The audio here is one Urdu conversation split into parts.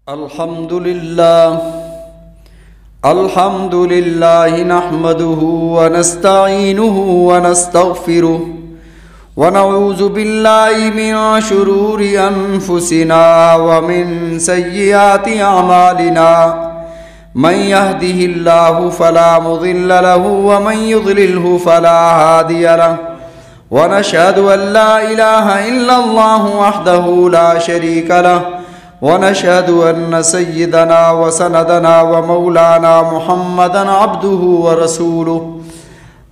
الحمد لله نحمده ونستعينه ونستغفره ونعوذ بالله من شرور أنفسنا ومن سيئات أعمالنا من يهده الله فلا مضل له ومن يضلله فلا هادي له ونشهد أن لا إله إلا الله وحده لا شريك له ونشهد أن سيدنا وسندنا ومولانا محمدا عبده ورسوله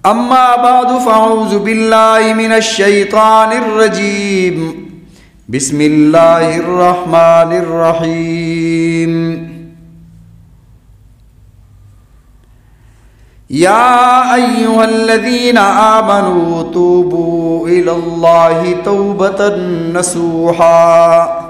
أما بعد فأعوذ بالله من الشيطان الرجيم بسم الله الرحمن الرحيم يا أيها الذين آمنوا توبوا إلى الله توبة نصوحا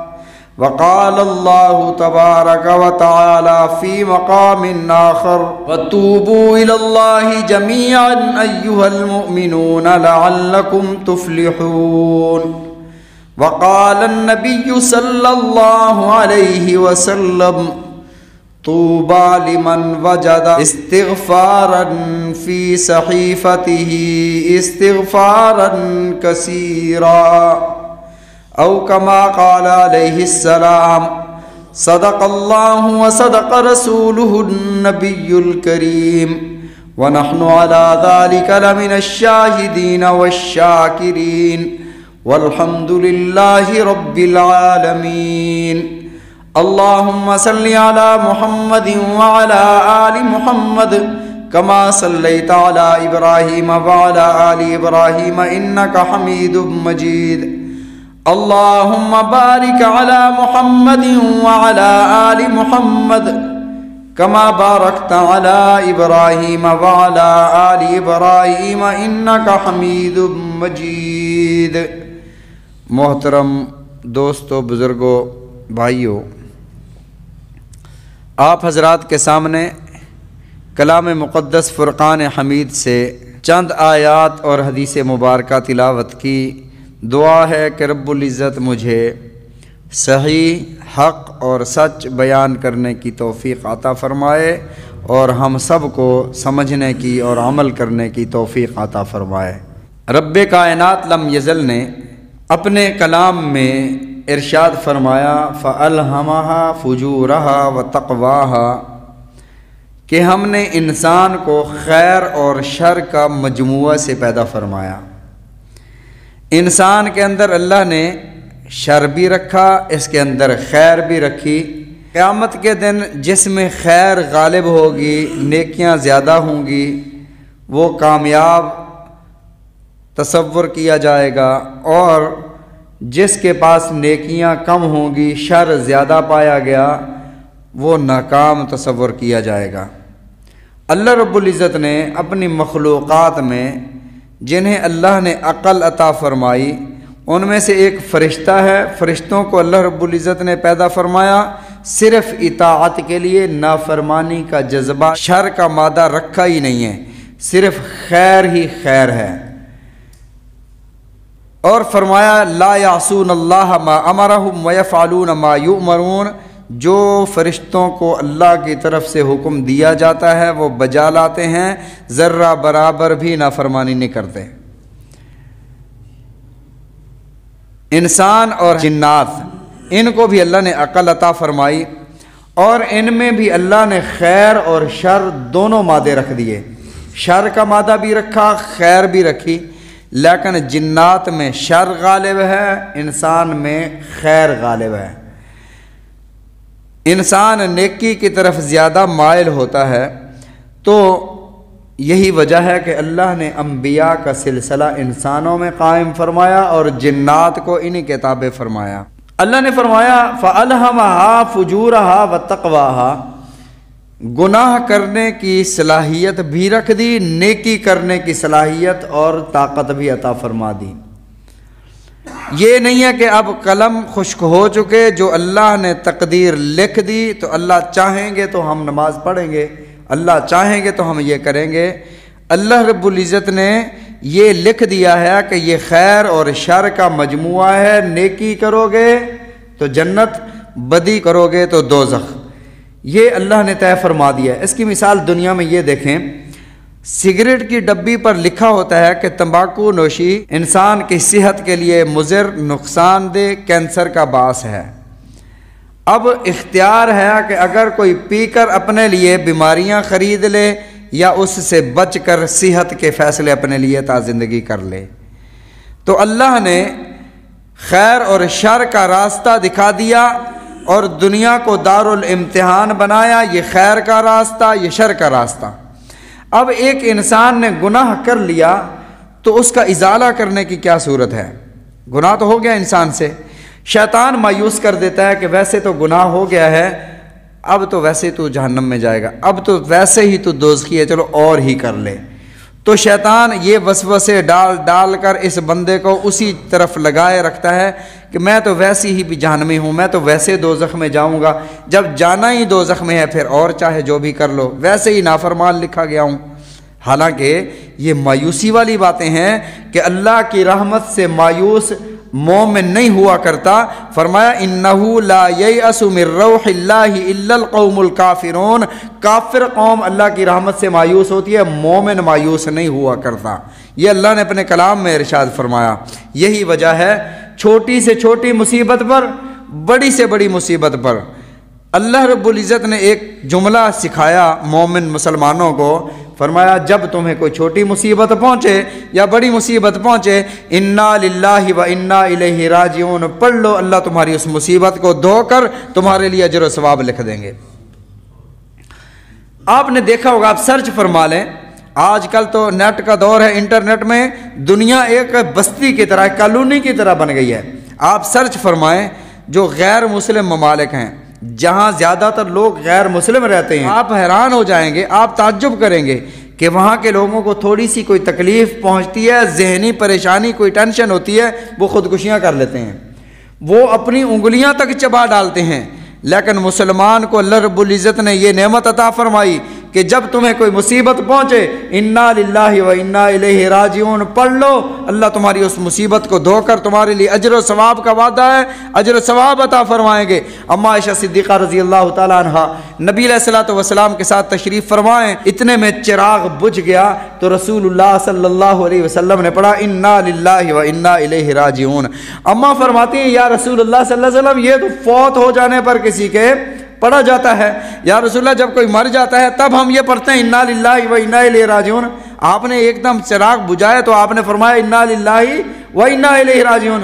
وقال الله تبارك وتعالى في مقام آخر وتوبوا إلى الله جميعا أيها المؤمنون لعلكم تفلحون وقال النبي صلى الله عليه وسلم طوبى لمن وجد استغفارا في صحيفته استغفارا كثيرا أو كما قال عليه السلام صدق الله وصدق رسوله النبي الكريم ونحن على ذلك لمن الشاهدين والشاكرين والحمد لله رب العالمين اللهم صل على محمد وعلى آل محمد كما صليت على إبراهيم وعلى آل إبراهيم إنك حميد مجيد اللهم بارك على محمد وعلى آل محمد كما باركت على إبراهيم وعلى آل إبراهيم إنك حميد مجيد۔ محترم دوستو، بزرگوں، بھائیوں، آپ حضرات کے سامنے کلام مقدس فرقان حمید سے چند آیات اور حدیث مبارکہ تلاوت کی۔ دعا ہے کہ رب العزت مجھے صحیح، حق اور سچ بیان کرنے کی توفیق عطا فرمائے اور ہم سب کو سمجھنے کی اور عمل کرنے کی توفیق عطا فرمائے۔ رب کائنات لم یزل نے اپنے کلام میں ارشاد فرمایا فَأَلْهَمَهَا فُجُورَهَا وَتَقْوَاهَا کہ ہم نے انسان کو خیر اور شر کا مجموعہ سے پیدا فرمایا۔ انسان کے اندر اللہ نے شر بھی رکھا، اس کے اندر خیر بھی رکھی۔ قیامت کے دن جس میں خیر غالب ہوگی، نیکیاں زیادہ ہوں گی، وہ کامیاب تصور کیا جائے گا، اور جس کے پاس نیکیاں کم ہوں گی، شر زیادہ پایا گیا، وہ ناکام تصور کیا جائے گا۔ اللہ رب العزت نے اپنی مخلوقات میں جنہیں اللہ نے عقل عطا فرمائی، ان میں سے ایک فرشتہ ہے۔ فرشتوں کو اللہ رب العزت نے پیدا فرمایا صرف اطاعت کے لیے، نافرمانی کا جذبہ، شر کا مادہ رکھا ہی نہیں ہے، صرف خیر ہی خیر ہے۔ اور فرمایا لا یعصون اللہ ما امرہم ویفعلون ما یؤمرون، جو فرشتوں کو اللہ کی طرف سے حکم دیا جاتا ہے وہ بجا لاتے ہیں، ذرہ برابر بھی نافرمانی نہیں کرتے۔ انسان اور جنات، ان کو بھی اللہ نے عقل عطا فرمائی، اور ان میں بھی اللہ نے خیر اور شر دونوں مادے رکھ دیے۔ شر کا مادہ بھی رکھا، خیر بھی رکھی، لیکن جنات میں شر غالب ہے، انسان میں خیر غالب ہے۔ انسان نیکی کی طرف زیادہ مائل ہوتا ہے، تو یہی وجہ ہے کہ اللہ نے انبیاء کا سلسلہ انسانوں میں قائم فرمایا اور جنات کو انہی کے تابع فرمایا۔ اللہ نے فرمایا فَأَلْهَمَهَا فُجُورَهَا وَتَقْوَاهَا، گناہ کرنے کی صلاحیت بھی رکھ دی، نیکی کرنے کی صلاحیت اور طاقت بھی عطا فرما دی۔ یہ نہیں ہے کہ اب قلم خشک ہو چکے، جو اللہ نے تقدیر لکھ دی تو اللہ چاہیں گے تو ہم نماز پڑھیں گے، اللہ چاہیں گے تو ہم یہ کریں گے۔ اللہ رب العزت نے یہ لکھ دیا ہے کہ یہ خیر اور شر کا مجموعہ ہے، نیکی کرو گے تو جنت، بدی کرو گے تو دوزخ، یہ اللہ نے طے فرما دیا ہے۔ اس کی مثال دنیا میں یہ دیکھیں، سگریٹ کی ڈبی پر لکھا ہوتا ہے کہ تمباکو نوشی انسان کی صحت کے لیے مضر، نقصان دہ، کینسر کا باعث ہے۔ اب اختیار ہے کہ اگر کوئی پی کر اپنے لیے بیماریاں خرید لے یا اس سے بچ کر صحت کے فیصلے اپنے لیے تا زندگی کر لے۔ تو اللہ نے خیر اور شر کا راستہ دکھا دیا اور دنیا کو دارالامتحان بنایا، یہ خیر کا راستہ، یہ شر کا راستہ۔ اب ایک انسان نے گناہ کر لیا تو اس کا ازالہ کرنے کی کیا صورت ہے؟ گناہ تو ہو گیا انسان سے، شیطان مایوس کر دیتا ہے کہ ویسے تو گناہ ہو گیا ہے، اب تو ویسے تو جہنم میں جائے گا، اب تو ویسے ہی تو دوزخی ہے، چلو اور ہی کر لے۔ تو شیطان یہ وسوسے ڈال ڈال کر اس بندے کو اسی طرف لگائے رکھتا ہے کہ میں تو ویسی ہی بھی جہنمی ہوں، میں تو ویسے دوزخ میں جاؤں گا، جب جانا ہی دوزخ میں ہے پھر اور چاہے جو بھی کر لو، ویسے ہی نافرمان لکھا گیا ہوں۔ حالانکہ یہ مایوسی والی باتیں ہیں کہ اللہ کی رحمت سے مایوس مومن نہیں ہوا کرتا۔ فرمایا انہو لا ییأس من روح اللہ الا القوم الکافرون، کافر قوم اللہ کی رحمت سے مایوس ہوتی ہے، مومن مایوس نہیں ہوا کرتا۔ یہ اللہ نے اپنے کلام میں ارشاد فرمایا۔ یہی وجہ ہے چھوٹی سے چھوٹی مصیبت پر، بڑی سے بڑی مصیبت پر اللہ رب العزت نے ایک جملہ سکھایا مومن مسلمانوں کو۔ فرمایا جب تمہیں کوئی چھوٹی مصیبت پہنچے یا بڑی مصیبت پہنچے، انا للہ و انا الیہ راجعون پڑھ لو، اللہ تمہاری اس مصیبت کو دھو کر تمہارے لیے اجر و ثواب لکھ دیں گے۔ آپ نے دیکھا ہوگا، آپ سرچ فرما لیں، آج کل تو نیٹ کا دور ہے، انٹرنیٹ میں دنیا ایک بستی کی طرح، ایک کالونی کی طرح بن گئی ہے۔ آپ سرچ فرمائیں جو غیر مسلم ممالک ہیں، جہاں زیادہ تر لوگ غیر مسلم رہتے ہیں، آپ حیران ہو جائیں گے، آپ تعجب کریں گے کہ وہاں کے لوگوں کو تھوڑی سی کوئی تکلیف پہنچتی ہے، ذہنی پریشانی، کوئی ٹینشن ہوتی ہے، وہ خودکشیاں کر لیتے ہیں، وہ اپنی انگلیاں تک چبا ڈالتے ہیں۔ لیکن مسلمان کو اللہ رب العزت نے یہ نعمت عطا فرمائی کہ جب تمہیں کوئی مصیبت پہنچے، انا للہ و انا الیہ راجعون پڑھ لو، اللہ تمہاری اس مصیبت کو دھو کر تمہارے لیے اجر و ثواب کا وعدہ ہے، اجر و ثواب عطا فرمائیں گے۔ اما عائشہ صدیقہ رضی اللہ تعالیٰ عنہ نبی علیہ الصلوۃ والسلام کے ساتھ تشریف فرمائیں، اتنے میں چراغ بجھ گیا تو رسول اللہ صلی اللہ علیہ وسلم نے پڑھا انا للہ و انا الیہ راجعون۔ اما فرماتی ہیں یا رسول اللہ صلی اللہ علیہ وسلم یہ تو فوت ہو جانے پر کسی کے پڑھا جاتا ہے، یا رسول اللہ جب کوئی مر جاتا ہے تب ہم یہ پڑھتے ہیں انا للہ و انا الیہ راجعون۔ آپ نے ایک دم چراغ بجھایا تو آپ نے فرمایا انا للہ و انا الیہ راجعون۔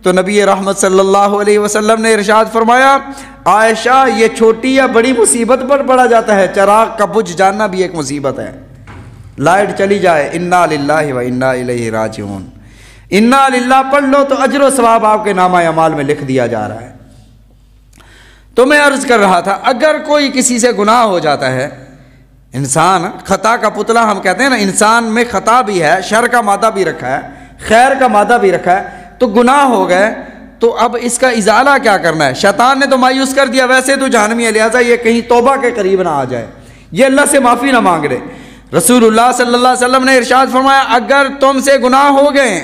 تو نبی رحمت صلی اللہ علیہ وسلم نے ارشاد فرمایا عائشہ یہ چھوٹی یا بڑی مصیبت پر پڑھا جاتا ہے، چراغ کا بجھ جانا بھی ایک مصیبت ہے، لائٹ چلی جائے، انا للہ و انا الیہ راجعون، انا للہ پڑھ لو تو اجر و ثواب آپ کے نامہ اعمال میں لکھ دیا جا رہا ہے۔ تو میں عرض کر رہا تھا اگر کوئی کسی سے گناہ ہو جاتا ہے، انسان خطا کا پتلا ہم کہتے ہیں نا، انسان میں خطا بھی ہے، شر کا مادہ بھی رکھا ہے، خیر کا مادہ بھی رکھا ہے، تو گناہ ہو گئے تو اب اس کا ازالہ کیا کرنا ہے؟ شیطان نے تو مایوس کر دیا، ویسے تو جہنمی ہے، لہٰذا یہ کہیں توبہ کے قریب نہ آ جائے، یہ اللہ سے معافی نہ مانگ لے۔ رسول اللہ صلی اللہ علیہ وسلم نے ارشاد فرمایا اگر تم سے گناہ ہو گئے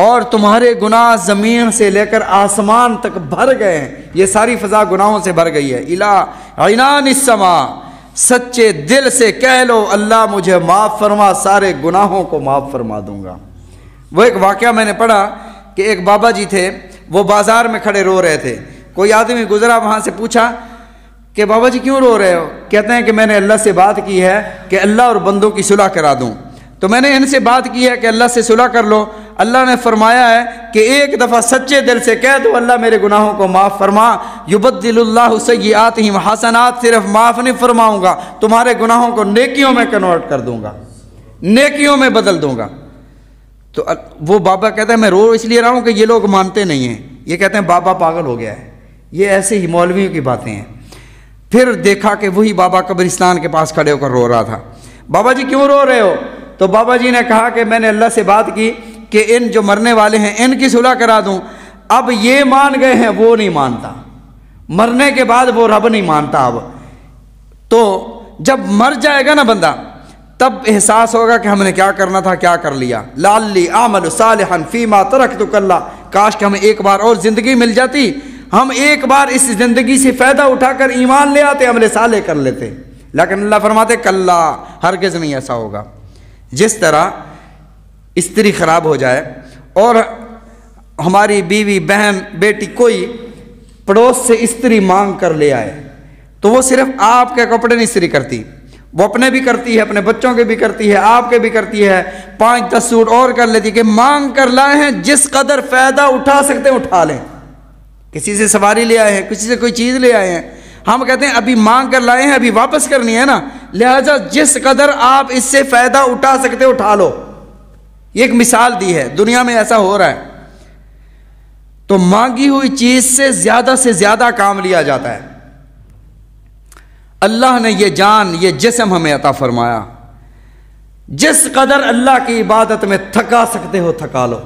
اور تمہارے گناہ زمین سے لے کر آسمان تک بھر گئے ہیں، یہ ساری فضا گناہوں سے بھر گئی ہے، الہ عنان السماء، سچے دل سے کہہ لو اللہ مجھے معاف فرما، سارے گناہوں کو معاف فرما دوں گا۔ وہ ایک واقعہ میں نے پڑھا کہ ایک بابا جی تھے، وہ بازار میں کھڑے رو رہے تھے، کوئی آدمی گزرا، وہاں سے پوچھا کہ بابا جی کیوں رو رہے ہو؟ کہتے ہیں کہ میں نے اللہ سے بات کی ہے کہ اللہ اور بندوں کی صلح کرا دوں، تو میں نے ان سے بات کی ہے کہ اللہ سے صلح کر لو، اللہ نے فرمایا ہے کہ ایک دفعہ سچے دل سے کہہ دو اللہ میرے گناہوں کو معاف فرما، یبدل اللہ سیئاتہم حسنات، صرف معاف نہیں فرماؤں گا، تمہارے گناہوں کو نیکیوں میں کنورٹ کر دوں گا، نیکیوں میں بدل دوں گا۔ تو وہ بابا کہتا ہے میں رو اس لیے رہا ہوں کہ یہ لوگ مانتے نہیں ہیں، یہ کہتے ہیں بابا پاگل ہو گیا ہے، یہ ایسے ہی مولویوں کی باتیں ہیں۔ پھر دیکھا کہ وہی بابا قبرستان کے پاس کھڑے ہو کر رو رہا تھا۔ بابا جی کیوں رو رہے ہو؟ تو بابا جی نے کہا کہ میں نے اللہ سے بات کی کہ ان جو مرنے والے ہیں ان کی صلح کرا دوں، اب یہ مان گئے ہیں وہ نہیں مانتا، مرنے کے بعد وہ رب نہیں مانتا۔ اب تو جب مر جائے گا نا بندہ تب احساس ہوگا کہ ہم نے کیا کرنا تھا، کیا کر لیا، لعلی اعمل صالحا فیما ترکت کلا، کاش کہ ہمیں ایک بار اور زندگی مل جاتی، ہم ایک بار اس زندگی سے فائدہ اٹھا کر ایمان لے آتے، عمل صالح کر لیتے، لیکن اللہ فرماتے کلا، ہرگز نہیں ایسا ہوگا۔ جس طرح استری خراب ہو جائے اور ہماری بیوی، بہن، بیٹی کوئی پڑوس سے استری مانگ کر لے آئے تو وہ صرف آپ کے کپڑے نہیں استری کرتی، وہ اپنے بھی کرتی ہے، اپنے بچوں کے بھی کرتی ہے، آپ کے بھی کرتی ہے، 5-10 سوٹ اور کر لیتی کہ مانگ کر لائے ہیں، جس قدر فائدہ اٹھا سکتے ہیں اٹھا لیں۔ کسی سے سواری لے آئے ہیں، کسی سے کوئی چیز لے آئے ہیں، ہم کہتے ہیں ابھی مانگ کر لائے ہیں، ابھی واپس کرنی ہے نا، لہذا جس قدر آپ اس سے فائدہ اٹھا سکتے اٹھا لو۔ یہ ایک مثال دی ہے، دنیا میں ایسا ہو رہا ہے، تو مانگی ہوئی چیز سے زیادہ کام لیا جاتا ہے۔ اللہ نے یہ جان، یہ جسم ہمیں عطا فرمایا، جس قدر اللہ کی عبادت میں تھکا سکتے ہو تھکا لو۔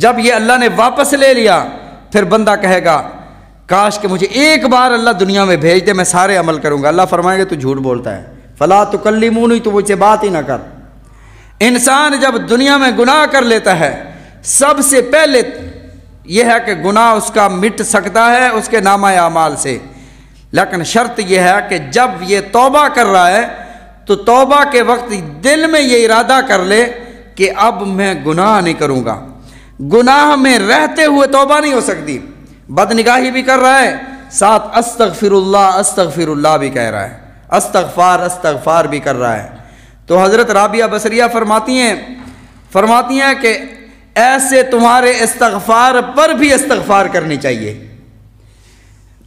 جب یہ اللہ نے واپس لے لیا پھر بندہ کہے گا کاش کہ مجھے ایک بار اللہ دنیا میں بھیج دے، میں سارے عمل کروں گا۔ اللہ فرمائے گا تو جھوٹ بولتا ہے، فلا تکلمونی، تو مجھ سے بات ہی نہ کر۔ انسان جب دنیا میں گناہ کر لیتا ہے، سب سے پہلے یہ ہے کہ گناہ اس کا مٹ سکتا ہے اس کے نامہ اعمال سے، لیکن شرط یہ ہے کہ جب یہ توبہ کر رہا ہے تو توبہ کے وقت دل میں یہ ارادہ کر لے کہ اب میں گناہ نہیں کروں گا۔ گناہ میں رہتے ہوئے توبہ نہیں ہو سکتی، بدنگاہی بھی کر رہا ہے، ساتھ استغفر اللہ بھی کہہ رہا ہے، استغفار بھی کر رہا ہے۔ تو حضرت رابعہ بصریہ فرماتی ہیں کہ ایسے تمہارے استغفار پر بھی استغفار کرنی چاہیے۔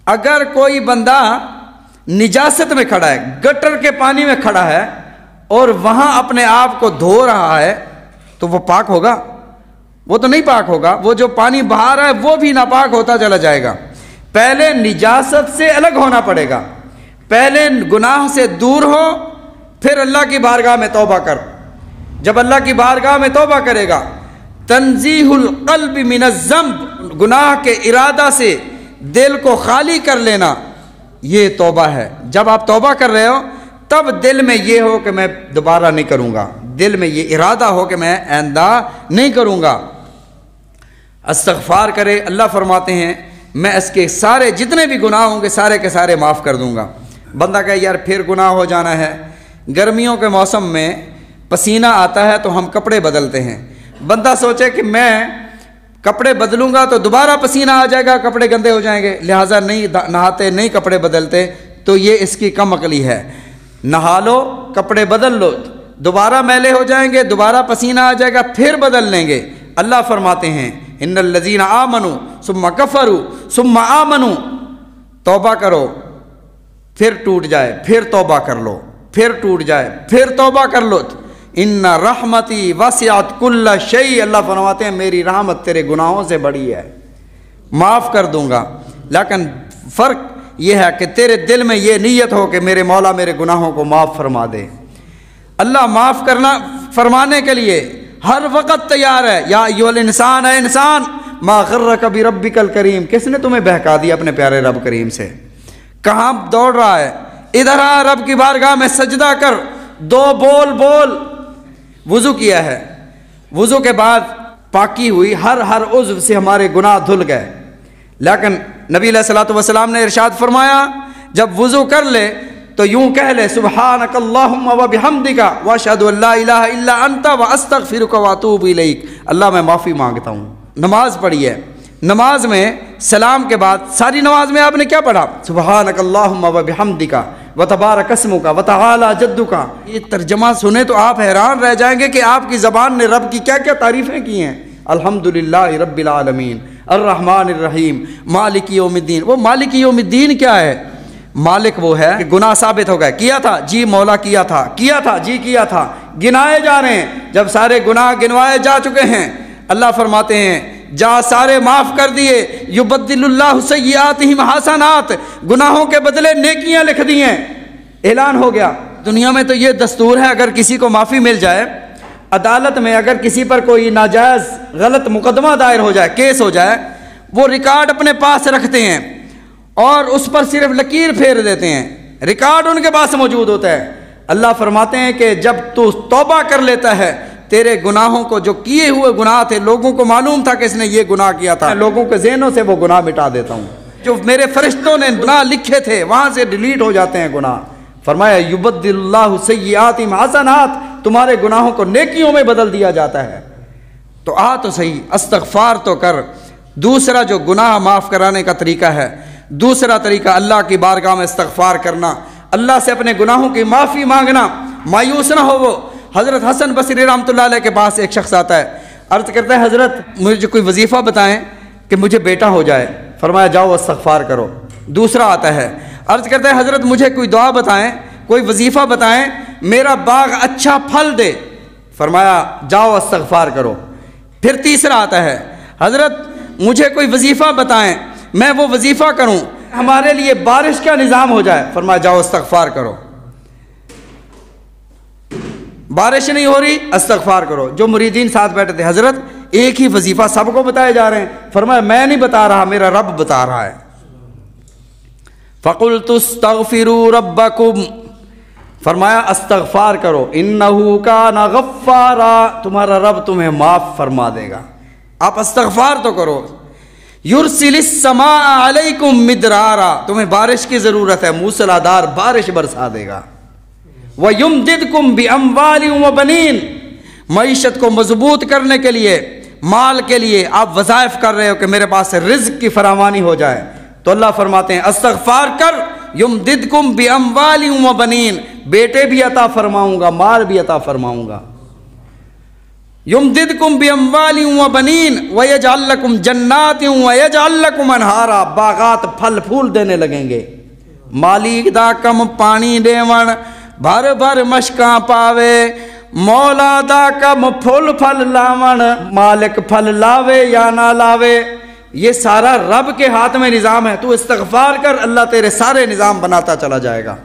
اگر کوئی بندہ نجاست میں کھڑا ہے، گٹر کے پانی میں کھڑا ہے اور وہاں اپنے آپ کو دھو رہا ہے تو وہ پاک ہوگا؟ وہ تو نہیں پاک ہوگا، وہ جو پانی بہا رہا ہے وہ بھی ناپاک ہوتا چلا جائے گا۔ پہلے نجاست سے الگ ہونا پڑے گا، پہلے گناہ سے دور ہو، پھر اللہ کی بارگاہ میں توبہ کر۔ جب اللہ کی بارگاہ میں توبہ کرے گا، تنزیہ القلب من الذنب، گناہ کے ارادہ سے دل کو خالی کر لینا، یہ توبہ ہے۔ جب آپ توبہ کر رہے ہو تب دل میں یہ ہو کہ میں دوبارہ نہیں کروں گا، دل میں یہ ارادہ ہو کہ میں آئندہ نہیں کروں گا۔ استغفار کرے، اللہ فرماتے ہیں میں اس کے سارے جتنے بھی گناہ ہوں گے سارے کے سارے معاف کر دوں گا۔ بندہ کہے یار پھر گناہ ہو جانا ہے، گرمیوں کے موسم میں پسینہ آتا ہے تو ہم کپڑے بدلتے ہیں، بندہ سوچے کہ میں کپڑے بدلوں گا تو دوبارہ پسینہ آ جائے گا، کپڑے گندے ہو جائیں گے، لہٰذا نہیں نہاتے، نہیں کپڑے بدلتے، تو یہ اس کی کم عقلی ہے۔ نہا لو، کپڑے بدل لو، دوبارہ میلے ہو جائیں گے، دوبارہ پسینہ آ جائے گا، پھر بدل لیں گے۔ اللہ فرماتے ہیں ان الذین آمنوا ثم کفروا ثم آمنوا، توبہ کرو پھر ٹوٹ جائے، پھر توبہ کر لو، پھر ٹوٹ جائے، پھر توبہ کر لو، ان رحمتی وسعت کل شیء، اللہ فرماتے ہیں میری رحمت تیرے گناہوں سے بڑی ہے، معاف کر دوں گا۔ لیکن فرق یہ ہے کہ تیرے دل میں یہ نیت ہو کہ میرے مولا میرے گناہوں کو معاف فرما دے۔ اللہ معاف کرنا فرمانے کے لیے ہر وقت تیار ہے۔ یا ایھا الانسان، اے انسان، ما غرک بربک الکریم، کس نے تمہیں بہکا دیا اپنے پیارے رب کریم سے؟ کہاں دوڑ رہا ہے؟ ادھر آ، رب کی بارگاہ میں سجدہ کر، دو بول وضو کیا ہے، وضو کے بعد پاکی ہوئی، ہر عضو سے ہمارے گناہ دھل گئے، لیکن نبی علیہ الصلوۃ والسلام نے ارشاد فرمایا جب وضو کر لے تو یوں کہہ لے سبحانک اللہم وبحمدک واشہد ان لا الہ الا انت واستغفرک واتوب الیک، اللہ میں معافی مانگتا ہوں۔ نماز پڑھی ہے، نماز میں سلام کے بعد ساری نماز میں آپ نے کیا پڑھا؟ سبحانک اللہم وبحمدک وتبارک اسمک وتعالی جدک۔ یہ ترجمہ سنے تو آپ حیران رہ جائیں گے کہ آپ کی زبان نے رب کی کیا کیا تعریفیں کی ہیں۔ الحمدللہ رب العالمین الرحمن الرحیم مالک یوم الدین۔ وہ مالک یوم الدین کیا ہے؟ مالک وہ ہے کہ گناہ ثابت ہو گئے، کیا تھا جی مولا، کیا تھا جی کیا تھا، گنائے جا رہے ہیں، جب سارے گناہ گنوائے جا چکے ہیں اللہ فرماتے ہیں جا سارے معاف کر دیے، یبدل اللہ سیئاتہم حسنات، گناہوں کے بدلے نیکیاں لکھ دی ہیں۔ اعلان ہو گیا۔ دنیا میں تو یہ دستور ہے اگر کسی کو معافی مل جائے، عدالت میں اگر کسی پر کوئی ناجائز غلط مقدمہ دائر ہو جائے، کیس ہو جائے، وہ ریکارڈ اپنے پاس رکھتے ہیں اور اس پر صرف لکیر پھیر دیتے ہیں، ریکارڈ ان کے پاس موجود ہوتا ہے۔ اللہ فرماتے ہیں کہ جب تو توبہ کر لیتا ہے تیرے گناہوں کو، جو کیے ہوئے گناہ تھے لوگوں کو معلوم تھا کہ اس نے یہ گناہ کیا تھا، لوگوں کے ذہنوں سے وہ گناہ مٹا دیتا ہوں۔ جو میرے فرشتوں نے گناہ لکھے تھے وہاں سے ڈیلیٹ ہو جاتے ہیں گناہ۔ فرمایا یبدل اللہ سیئاتہم حسنات، تمہارے گناہوں کو نیکیوں میں بدل دیا جاتا ہے۔ تو تو صحیح استغفار تو کر۔ دوسرا جو گناہ معاف کرانے کا طریقہ ہے، دوسرا طریقہ اللہ کی بارگاہ میں استغفار کرنا، اللہ سے اپنے گناہوں کی معافی مانگنا، مایوس نہ ہو۔ وہ حضرت حسن بصری رحمۃ اللہ علیہ کے پاس ایک شخص آتا ہے، عرض کرتا ہے حضرت مجھے کوئی وظیفہ بتائیں کہ مجھے بیٹا ہو جائے۔ فرمایا جاؤ استغفار کرو۔ دوسرا آتا ہے، عرض کرتا ہے حضرت مجھے کوئی دعا بتائیں، کوئی وظیفہ بتائیں میرا باغ اچھا پھل دے۔ فرمایا جاؤ استغفار کرو۔ پھر تیسرا آتا ہے، حضرت مجھے کوئی وظیفہ بتائیں میں وہ وظیفہ کروں ہمارے لیے بارش کا نظام ہو جائے۔ فرمایا جاؤ استغفار کرو۔ بارش نہیں ہو رہی، استغفار کرو۔ جو مریدین ساتھ بیٹھے تھے، حضرت ایک ہی وظیفہ سب کو بتائے جا رہے ہیں۔ فرمایا میں نہیں بتا رہا، میرا رب بتا رہا ہے۔ فَقُلْتُ اسْتَغْفِرُوا رَبَّكُمْ، فرمایا استغفار کرو، انہو کان غفارا، تمہارا رب تمہیں معاف فرما دے گا۔ آپ استغفار تو کرو۔ یرسل السماء علیکم مدرارا، تمہیں بارش کی ضرورت ہے، موسلا دار بارش برسا دے گا۔ وَيُمْدِدْكُمْ بِأَمْوَالٍ وَبَنِينَ، معیشت کو مضبوط کرنے کے لیے، مال کے لیے آپ وظائف کر رہے ہو کہ میرے پاس رزق کی فراوانی ہو جائے، تو اللہ فرماتے ہیں استغفار کر، یمددکم بِأَمْوَالٍ وَبَنِينَ، بیٹے بھی عطا فرماؤں گا، مال بھی عطا فرماؤں گا۔ یمددکم بِأَمْوَالٍ وَبَنِينَ وَيَجْعَلْ لَكُمْ جَنَّاتٍ وَيَجْعَلْ لَكُمْ أَنْهَارًا، باغات پھل پھول دینے لگیں گے۔ مالک دا کم پانی دیون، بھر بھر مشکاں پاوے، مولا دا کم پھل پھل لاون، مالک پھل لاوے یا نہ لاوے، یہ سارا رب کے ہاتھ میں نظام ہے۔ تو استغفار کر، اللہ تیرے سارے نظام بناتا چلا جائے گا۔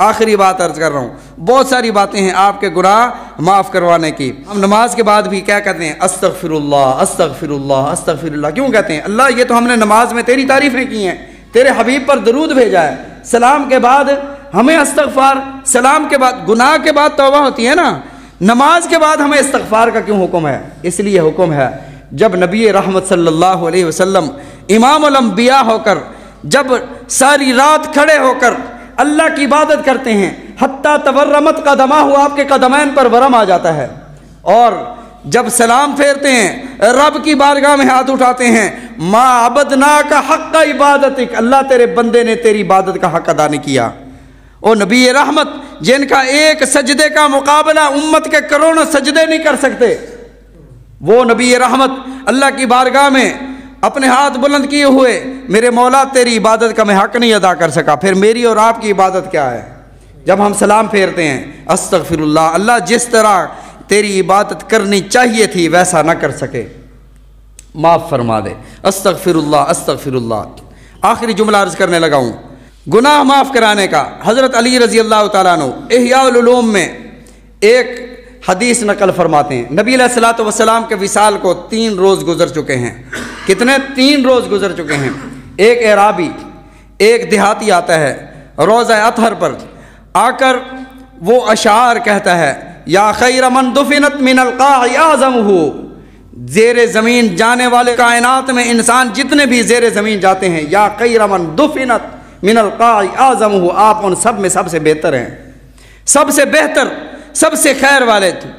آخری بات عرض کر رہا ہوں، بہت ساری باتیں ہیں آپ کے گناہ معاف کروانے کی۔ ہم نماز کے بعد بھی کیا کہتے ہیں؟ استغفر اللہ استغفر اللہ استغفر اللہ۔ کیوں کہتے ہیں؟ اللہ یہ تو ہم نے نماز میں تیری تعریفیں کی ہیں، تیرے حبیب پر درود بھیجا ہے، سلام کے بعد ہمیں استغفار، سلام کے بعد گناہ کے بعد توبہ ہوتی ہے نا، نماز کے بعد ہمیں استغفار کا کیوں حکم ہے؟ اس لیے حکم ہے جب نبی رحمت صلی اللہ علیہ وسلم امام الانبیاء ہو کر جب ساری رات کھڑے ہو کر اللہ کی عبادت کرتے ہیں، حتیٰ تورمت قدمہ ہوا، آپ کے قدمین پر ورم آ جاتا ہے، اور جب سلام پھیرتے ہیں رب کی بارگاہ میں ہاتھ اٹھاتے ہیں، ما عبدناک حق عبادتک، اللہ تیرے بندے نے تیری عبادت کا حق ادا نہیں کیا۔ اور نبی رحمت جن کا ایک سجدے کا مقابلہ امت کے کروڑوں سجدے نہیں کر سکتے، وہ نبی رحمت اللہ کی بارگاہ میں اپنے ہاتھ بلند کیے ہوئے، میرے مولا تیری عبادت کا میں حق نہیں ادا کر سکا، پھر میری اور آپ کی عبادت کیا ہے؟ جب ہم سلام پھیرتے ہیں استغفر اللہ، اللہ جس طرح تیری عبادت کرنی چاہیے تھی ویسا نہ کر سکے، معاف فرما دے، استغفر اللہ استغفر اللہ۔ آخری جملہ عرض کرنے لگا ہوں گناہ معاف کرانے کا۔ حضرت علی رضی اللہ تعالیٰ عنہ احیاء العلوم میں ایک حدیث نقل فرماتے ہیں، نبی علیہ الصلوۃ والسلام کے وصال کو 3 روز گزر چکے ہیں۔ کتنے؟ 3 روز گزر چکے ہیں۔ ایک اعرابی، ایک دیہاتی آتا ہے روزہ اطہر پر، آ کر وہ اشعار کہتا ہے، یا خیر من دفنت من القاع اعظمہ، زیر زمین جانے والے کائنات میں انسان جتنے بھی زیر زمین جاتے ہیں، یا خیر من دفنت من القاع اعظمہ، آپ ان سب میں سب سے بہتر ہیں، سب سے بہتر، سب سے خیر والے تھے۔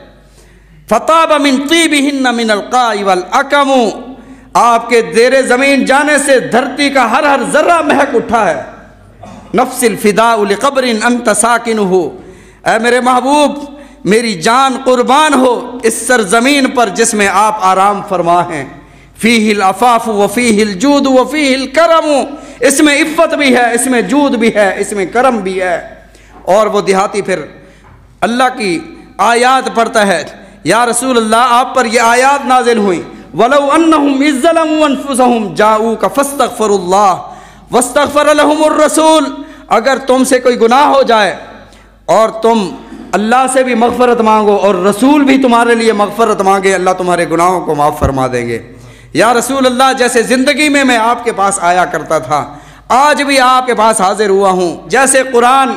فطاب من طیبہن من القاع والاکم، آپ کے زیر زمین جانے سے دھرتی کا ہر ہر ذرہ مہک اٹھا ہے۔ نفس الفداء لقبر انت ساکنہ، اے میرے محبوب میری جان قربان ہو اس سرزمین پر جس میں آپ آرام فرما ہیں۔ فیہ العفاف وفیہ الجود وفیہ الکرم، اس میں عفت بھی ہے، اس میں جود بھی ہے، اس میں کرم بھی ہے۔ اور وہ دیہاتی پھر اللہ کی آیات پڑھتا ہے، یا رسول اللہ آپ پر یہ آیات نازل ہوئیں، وَلَوْ أَنَّهُمْ إِذْ ظَلَمُوا أَنفُسَهُمْ جَاءُوكَ فَاسْتَغْفَرُوا اللَّهَ وَاسْتَغْفَرَ لَهُمُ الرَّسُولُ، اگر تم سے کوئی گناہ ہو جائے اور تم اللہ سے بھی مغفرت مانگو اور رسول بھی تمہارے لیے مغفرت مانگے، اللہ تمہارے گناہوں کو معاف فرما دیں گے۔ یا رسول اللہ جیسے زندگی میں میں آپ کے پاس آیا کرتا تھا، آج بھی آپ کے پاس حاضر ہوا ہوں، جیسے قرآن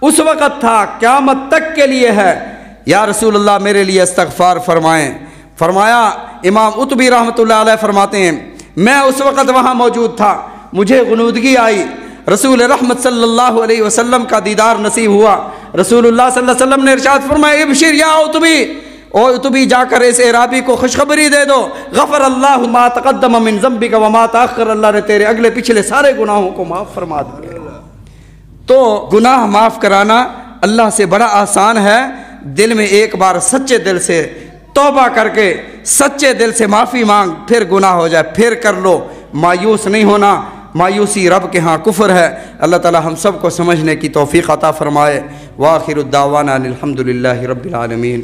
اس وقت تھا قیامت تک کے لیے ہے، یا رسول اللہ میرے لیے استغفار فرمائیں۔ فرمایا، امام عتبی رحمۃ اللہ علیہ فرماتے ہیں میں اس وقت وہاں موجود تھا، مجھے غنودگی آئی، رسول رحمت صلی اللہ علیہ وسلم کا دیدار نصیب ہوا۔ رسول اللہ صلی اللہ علیہ وسلم نے ارشاد فرمایا، ابشر یا عتبی، او عتبی جا کر اس اعرابی کو خوشخبری دے دو، غفر اللہ ما تقدم من ذنبک وما تاخر، اللہ نے تیرے اگلے پچھلے سارے گناہوں کو معاف فرما دیا۔ تو گناہ معاف کرانا اللہ سے بڑا آسان ہے، دل میں ایک بار سچے دل سے توبہ کر کے سچے دل سے معافی مانگ، پھر گناہ ہو جائے پھر کر لو، مایوس نہیں ہونا، مایوسی رب کے ہاں کفر ہے۔ اللہ تعالی ہم سب کو سمجھنے کی توفیق عطا فرمائے۔ وآخر الدعوانا الحمد للہ رب العالمین۔